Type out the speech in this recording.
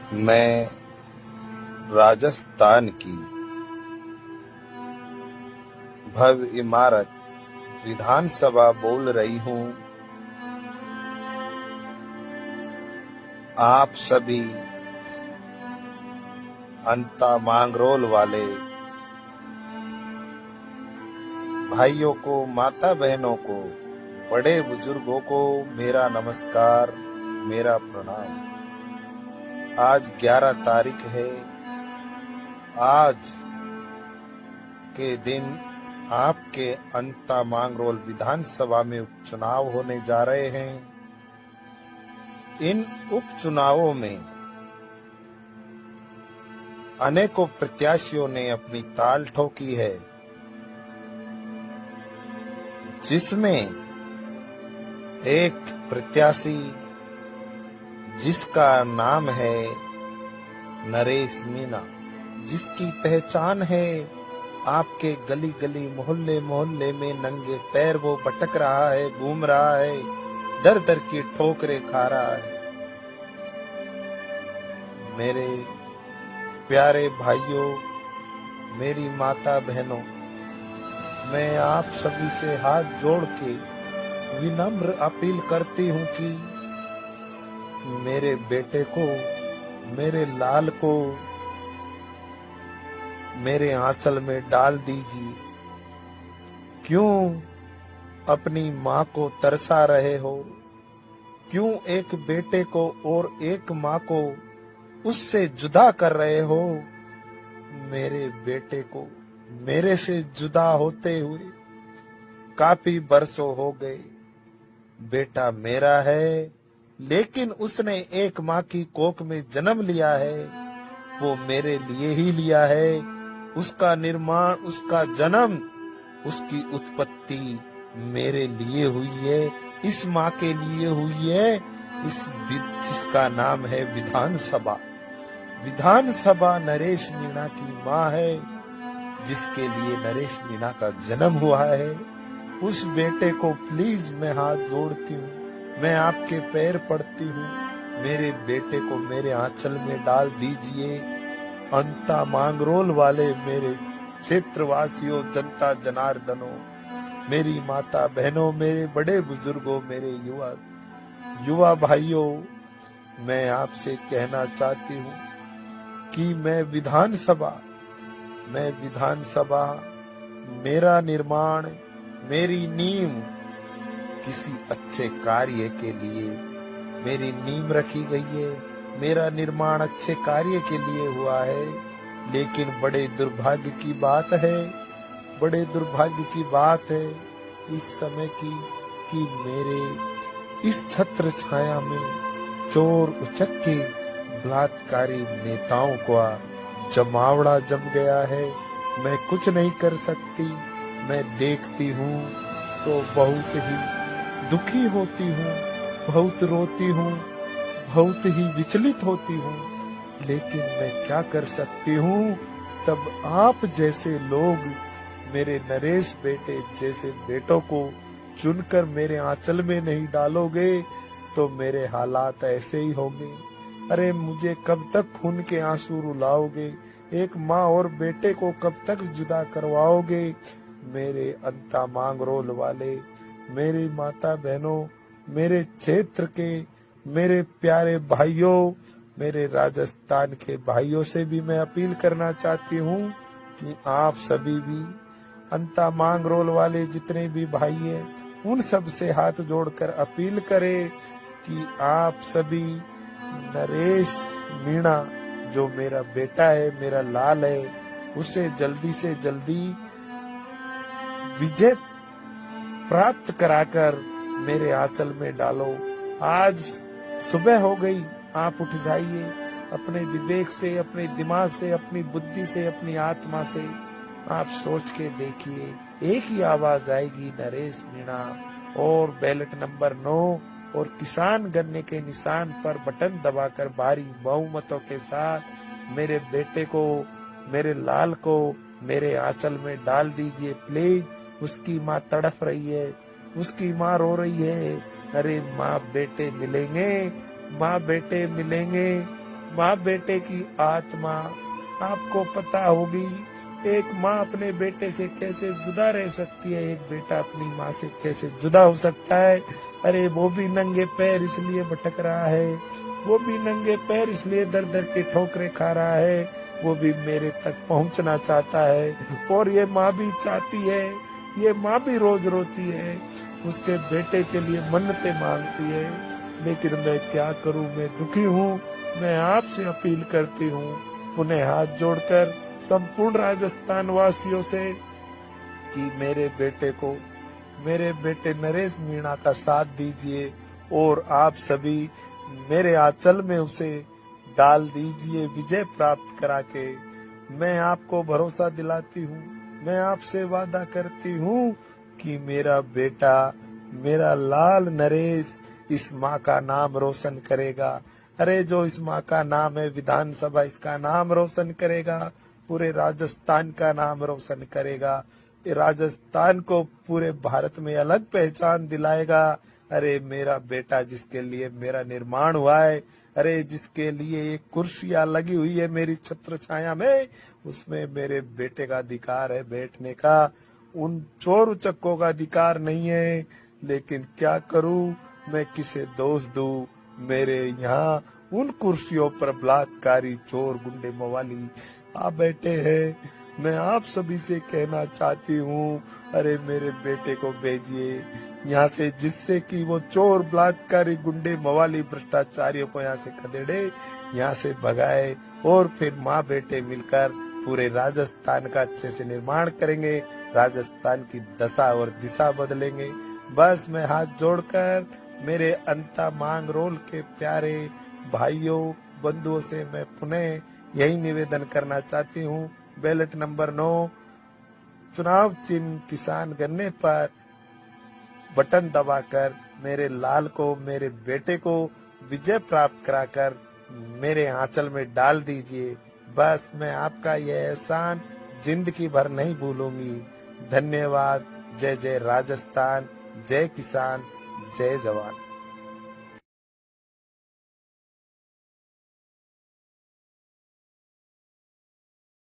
मैं राजस्थान की भव्य इमारत विधानसभा बोल रही हूं। आप सभी अंता मांगरोल वाले भाइयों को, माता बहनों को, बड़े बुजुर्गों को मेरा नमस्कार, मेरा प्रणाम। आज 11 तारीख है। आज के दिन आपके अंता मांगरोल विधानसभा में उपचुनाव होने जा रहे हैं। इन उपचुनावों में अनेकों प्रत्याशियों ने अपनी ताल ठोकी है, जिसमें एक प्रत्याशी जिसका नाम है नरेश मीणा, जिसकी पहचान है आपके गली गली मोहल्ले मोहल्ले में नंगे पैर वो भटक रहा है, घूम रहा है, दर दर की ठोकरें खा रहा है। मेरे प्यारे भाइयों, मेरी माता बहनों, मैं आप सभी से हाथ जोड़ के विनम्र अपील करती हूँ कि मेरे बेटे को, मेरे लाल को मेरे आंचल में डाल दीजिए। क्यों अपनी माँ को तरसा रहे हो? क्यों एक बेटे को और एक माँ को उससे जुदा कर रहे हो? मेरे बेटे को मेरे से जुदा होते हुए काफी बरसों हो गए। बेटा मेरा है, लेकिन उसने एक माँ की कोख में जन्म लिया है। वो मेरे लिए ही लिया है। उसका निर्माण, उसका जन्म, उसकी उत्पत्ति मेरे लिए हुई है, इस माँ के लिए हुई है, जिसका नाम है विधानसभा। विधानसभा नरेश मीणा की माँ है, जिसके लिए नरेश मीणा का जन्म हुआ है। उस बेटे को प्लीज मैं हाथ जोड़ती हूँ, मैं आपके पैर पड़ती हूँ, मेरे बेटे को मेरे आंचल में डाल दीजिए। अंता मांगरोल वाले मेरे क्षेत्रवासियों, जनता जनार्दनों, मेरी माता बहनों, मेरे बड़े बुजुर्गों, मेरे युवा भाइयों, मैं आपसे कहना चाहती हूँ कि मैं विधानसभा, मेरा निर्माण, मेरी नींव किसी अच्छे कार्य के लिए मेरी नींव रखी गई है। मेरा निर्माण अच्छे कार्य के लिए हुआ है, लेकिन बड़े दुर्भाग्य की बात है इस समय की कि मेरे इस छत्र छाया में चोर उचक्के बलात्कारी नेताओं का जमावड़ा जम गया है। मैं कुछ नहीं कर सकती। मैं देखती हूँ तो बहुत ही दुखी होती हूँ, बहुत रोती हूँ, बहुत ही विचलित होती हूँ, लेकिन मैं क्या कर सकती हूँ? तब आप जैसे लोग मेरे नरेश बेटे जैसे बेटों को चुनकर मेरे आंचल में नहीं डालोगे तो मेरे हालात ऐसे ही होंगे। अरे मुझे कब तक खून के आंसू रुलाओगे? एक माँ और बेटे को कब तक जुदा करवाओगे? मेरे अंता मांगरोल वाले, मेरी माता बहनों, मेरे क्षेत्र के मेरे प्यारे भाइयों, मेरे राजस्थान के भाइयों से भी मैं अपील करना चाहती हूँ कि आप सभी भी अंता मांगरोल वाले जितने भी भाई हैं, उन सब से हाथ जोड़कर अपील करें कि आप सभी नरेश मीणा, जो मेरा बेटा है, मेरा लाल है, उसे जल्दी से जल्दी विजय प्राप्त कराकर मेरे आंचल में डालो। आज सुबह हो गई, आप उठ जाइए। अपने विवेक से, अपने दिमाग से, अपनी बुद्धि से, अपनी आत्मा से आप सोच के देखिए, एक ही आवाज आएगी, नरेश मीणा। और बैलेट नंबर 9 और किसान गन्ने के निशान पर बटन दबाकर भारी बहुमतों के साथ मेरे बेटे को, मेरे लाल को मेरे आंचल में डाल दीजिए प्लीज। उसकी माँ तड़प रही है, उसकी माँ रो रही है। अरे माँ बेटे मिलेंगे, माँ बेटे मिलेंगे, माँ बेटे की आत्मा आपको पता होगी। एक माँ अपने बेटे से कैसे जुदा रह सकती है, एक बेटा अपनी माँ से कैसे जुदा हो सकता है। अरे वो भी नंगे पैर इसलिए भटक रहा है, वो भी नंगे पैर इसलिए दर दर के ठोकरे खा रहा है, वो भी मेरे तक पहुंचना चाहता है। और ये माँ भी चाहती है, ये माँ भी रोज रोती है, उसके बेटे के लिए मन्नतें मांगती है। लेकिन मैं क्या करूं, मैं दुखी हूँ। मैं आपसे अपील करती हूँ, पुनः हाथ जोड़कर संपूर्ण राजस्थान वासियों से, कि मेरे बेटे को, मेरे बेटे नरेश मीणा का साथ दीजिए और आप सभी मेरे आंचल में उसे डाल दीजिए विजय प्राप्त करा के। मैं आपको भरोसा दिलाती हूँ, मैं आपसे वादा करती हूँ कि मेरा बेटा, मेरा लाल नरेश इस माँ का नाम रोशन करेगा। अरे जो इस माँ का नाम है, विधानसभा इसका नाम रोशन करेगा, पूरे राजस्थान का नाम रोशन करेगा, राजस्थान को पूरे भारत में अलग पहचान दिलाएगा। अरे मेरा बेटा जिसके लिए मेरा निर्माण हुआ है, अरे जिसके लिए एक कुर्सियां लगी हुई है मेरी छत्र छाया में, उसमें मेरे बेटे का अधिकार है बैठने का, उन चोर उचक्कों का अधिकार नहीं है। लेकिन क्या करूं, मैं किसे दोष दूं, मेरे यहाँ उन कुर्सियों पर बलात्कारी चोर गुंडे मवाली आ बैठे हैं। मैं आप सभी से कहना चाहती हूँ, अरे मेरे बेटे को भेजिए यहाँ से, जिससे कि वो चोर बलात्कारी गुंडे मवाली भ्रष्टाचारियों को यहाँ से खदेड़े, यहाँ से भगाए, और फिर माँ बेटे मिलकर पूरे राजस्थान का अच्छे से निर्माण करेंगे, राजस्थान की दशा और दिशा बदलेंगे। बस मैं हाथ जोड़कर मेरे अंता मांग रोल के प्यारे भाइयों बंधुओं से मैं पुनः यही निवेदन करना चाहती हूँ, बैलेट नंबर 9 चुनाव चिन्ह किसान गन्ने पर बटन दबाकर मेरे लाल को, मेरे बेटे को विजय प्राप्त कराकर मेरे आंचल में डाल दीजिए। बस मैं आपका यह एहसान जिंदगी भर नहीं भूलूंगी। धन्यवाद। जय जय राजस्थान, जय किसान, जय जवान।